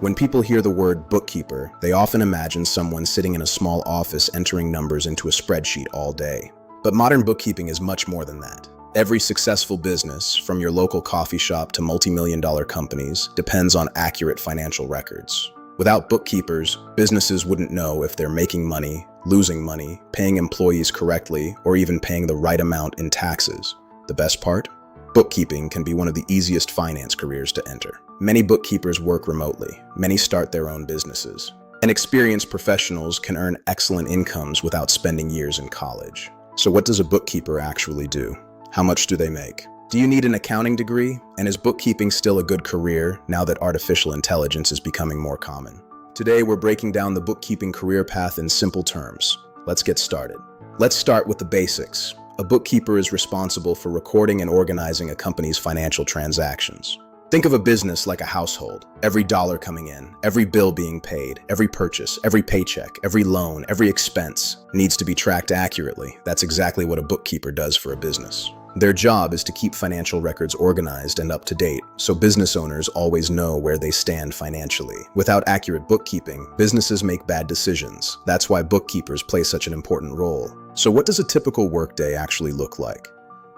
When people hear the word bookkeeper, they often imagine someone sitting in a small office entering numbers into a spreadsheet all day. But modern bookkeeping is much more than that. Every successful business, from your local coffee shop to multi-million-dollar companies, depends on accurate financial records. Without bookkeepers, businesses wouldn't know if they're making money, losing money, paying employees correctly, or even paying the right amount in taxes. The best part? Bookkeeping can be one of the easiest finance careers to enter. Many bookkeepers work remotely. Many start their own businesses. And experienced professionals can earn excellent incomes without spending years in college. So what does a bookkeeper actually do? How much do they make? Do you need an accounting degree? And is bookkeeping still a good career now that artificial intelligence is becoming more common? Today, we're breaking down the bookkeeping career path in simple terms. Let's get started. Let's start with the basics. A bookkeeper is responsible for recording and organizing a company's financial transactions. Think of a business like a household. Every dollar coming in, every bill being paid, every purchase, every paycheck, every loan, every expense needs to be tracked accurately. That's exactly what a bookkeeper does for a business. Their job is to keep financial records organized and up to date, so business owners always know where they stand financially. Without accurate bookkeeping, businesses make bad decisions. That's why bookkeepers play such an important role. So what does a typical workday actually look like?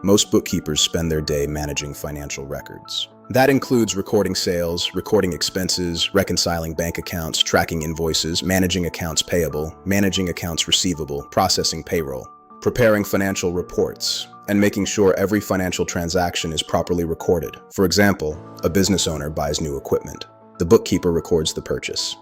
Most bookkeepers spend their day managing financial records. That includes recording sales, recording expenses, reconciling bank accounts, tracking invoices, managing accounts payable, managing accounts receivable, processing payroll, preparing financial reports, and making sure every financial transaction is properly recorded. For example, a business owner buys new equipment. The bookkeeper records the purchase,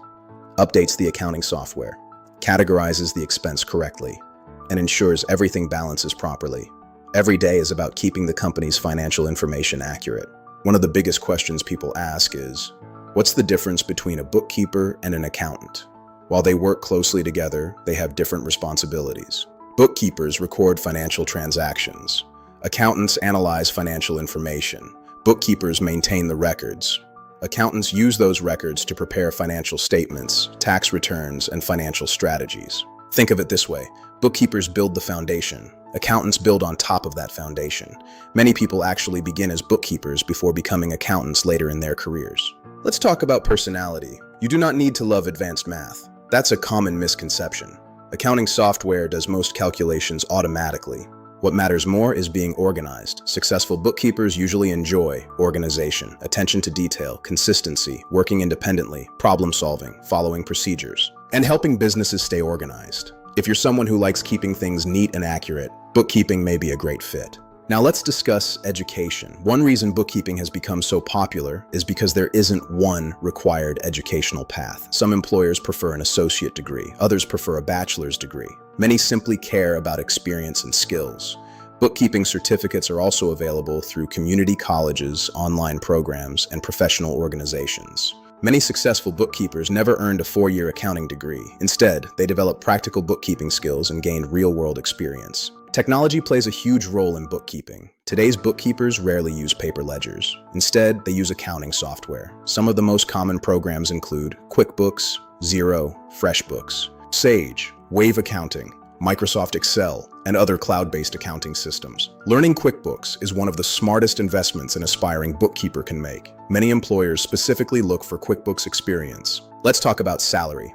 updates the accounting software, categorizes the expense correctly, and ensures everything balances properly. Every day is about keeping the company's financial information accurate. One of the biggest questions people ask is, what's the difference between a bookkeeper and an accountant? While they work closely together, they have different responsibilities. Bookkeepers record financial transactions. Accountants analyze financial information. Bookkeepers maintain the records. Accountants use those records to prepare financial statements, tax returns, and financial strategies. Think of it this way. Bookkeepers build the foundation. Accountants build on top of that foundation. Many people actually begin as bookkeepers before becoming accountants later in their careers. Let's talk about personality. You do not need to love advanced math. That's a common misconception. Accounting software does most calculations automatically. What matters more is being organized. Successful bookkeepers usually enjoy organization, attention to detail, consistency, working independently, problem solving, following procedures, and helping businesses stay organized. If you're someone who likes keeping things neat and accurate, bookkeeping may be a great fit. Now let's discuss education. One reason bookkeeping has become so popular is because there isn't one required educational path. Some employers prefer an associate degree, others prefer a bachelor's degree. Many simply care about experience and skills. Bookkeeping certificates are also available through community colleges, online programs, and professional organizations. Many successful bookkeepers never earned a 4-year accounting degree. Instead, they developed practical bookkeeping skills and gained real-world experience. Technology plays a huge role in bookkeeping. Today's bookkeepers rarely use paper ledgers. Instead, they use accounting software. Some of the most common programs include QuickBooks, Xero, FreshBooks, Sage, Wave Accounting, Microsoft Excel, and other cloud-based accounting systems. Learning QuickBooks is one of the smartest investments an aspiring bookkeeper can make. Many employers specifically look for QuickBooks experience. Let's talk about salary.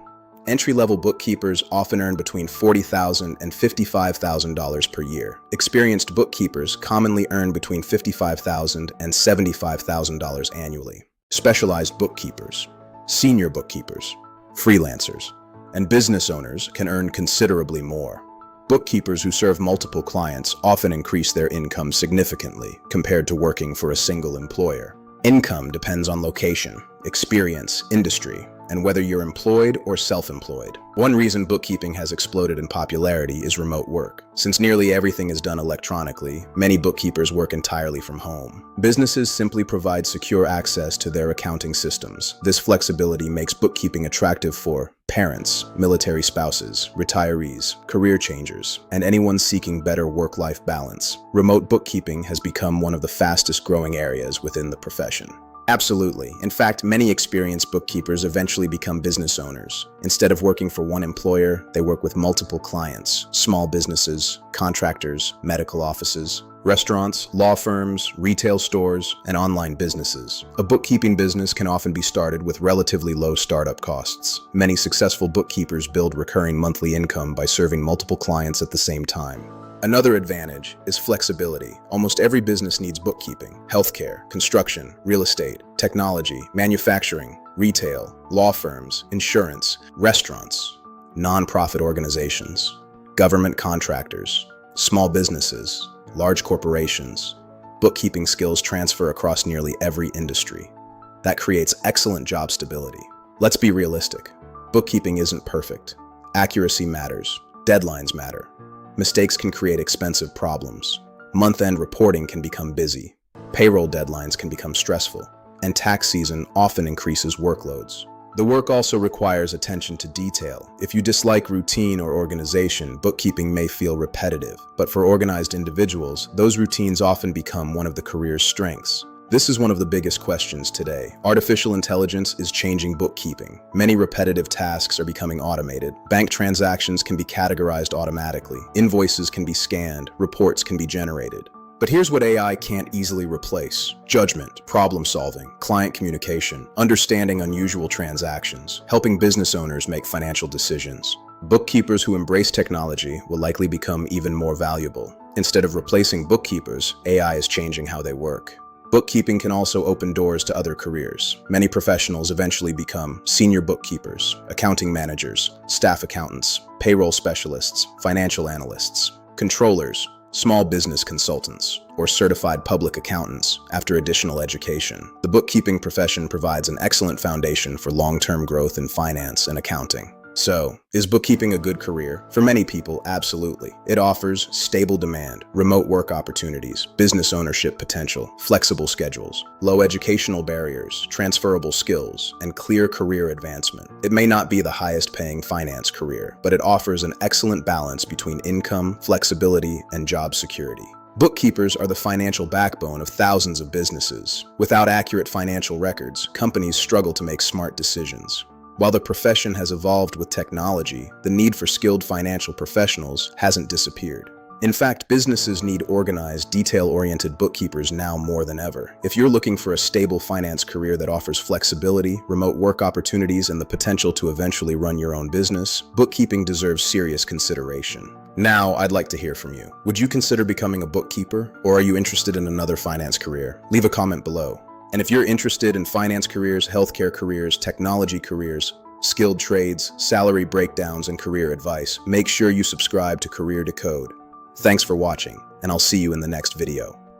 Entry-level bookkeepers often earn between $40,000 and $55,000 per year. Experienced bookkeepers commonly earn between $55,000 and $75,000 annually. Specialized bookkeepers, senior bookkeepers, freelancers, and business owners can earn considerably more. Bookkeepers who serve multiple clients often increase their income significantly compared to working for a single employer. Income depends on location, experience, industry, and whether you're employed or self-employed. One reason bookkeeping has exploded in popularity is remote work. Since nearly everything is done electronically, many bookkeepers work entirely from home. Businesses simply provide secure access to their accounting systems. This flexibility makes bookkeeping attractive for parents, military spouses, retirees, career changers, and anyone seeking better work-life balance. Remote bookkeeping has become one of the fastest growing areas within the profession. Absolutely. In fact, many experienced bookkeepers eventually become business owners. Instead of working for one employer, they work with multiple clients, small businesses, contractors, medical offices, restaurants, law firms, retail stores, and online businesses. A bookkeeping business can often be started with relatively low startup costs. Many successful bookkeepers build recurring monthly income by serving multiple clients at the same time. Another advantage is flexibility. Almost every business needs bookkeeping: healthcare, construction, real estate, technology, manufacturing, retail, law firms, insurance, restaurants, nonprofit organizations, government contractors, small businesses, large corporations. Bookkeeping skills transfer across nearly every industry. That creates excellent job stability. Let's be realistic. Bookkeeping isn't perfect. Accuracy matters. Deadlines matter. Mistakes can create expensive problems. Month-end reporting can become busy. Payroll deadlines can become stressful. And tax season often increases workloads. The work also requires attention to detail. If you dislike routine or organization, bookkeeping may feel repetitive. But for organized individuals, those routines often become one of the career's strengths. This is one of the biggest questions today. Artificial intelligence is changing bookkeeping. Many repetitive tasks are becoming automated. Bank transactions can be categorized automatically. Invoices can be scanned. Reports can be generated. But here's what AI can't easily replace: judgment, problem solving, client communication, understanding unusual transactions, helping business owners make financial decisions. Bookkeepers who embrace technology will likely become even more valuable. Instead of replacing bookkeepers, AI is changing how they work. Bookkeeping can also open doors to other careers. Many professionals eventually become senior bookkeepers, accounting managers, staff accountants, payroll specialists, financial analysts, controllers, small business consultants, or certified public accountants after additional education. The bookkeeping profession provides an excellent foundation for long-term growth in finance and accounting. So, is bookkeeping a good career? For many people, absolutely. It offers stable demand, remote work opportunities, business ownership potential, flexible schedules, low educational barriers, transferable skills, and clear career advancement. It may not be the highest paying finance career, but it offers an excellent balance between income, flexibility, and job security. Bookkeepers are the financial backbone of thousands of businesses. Without accurate financial records, companies struggle to make smart decisions. While the profession has evolved with technology, the need for skilled financial professionals hasn't disappeared. In fact, businesses need organized, detail-oriented bookkeepers now more than ever. If you're looking for a stable finance career that offers flexibility, remote work opportunities, and the potential to eventually run your own business, bookkeeping deserves serious consideration. Now, I'd like to hear from you. Would you consider becoming a bookkeeper, or are you interested in another finance career? Leave a comment below. And if you're interested in finance careers, healthcare careers, technology careers, skilled trades, salary breakdowns, and career advice, make sure you subscribe to Career Decode. Thanks for watching, and I'll see you in the next video.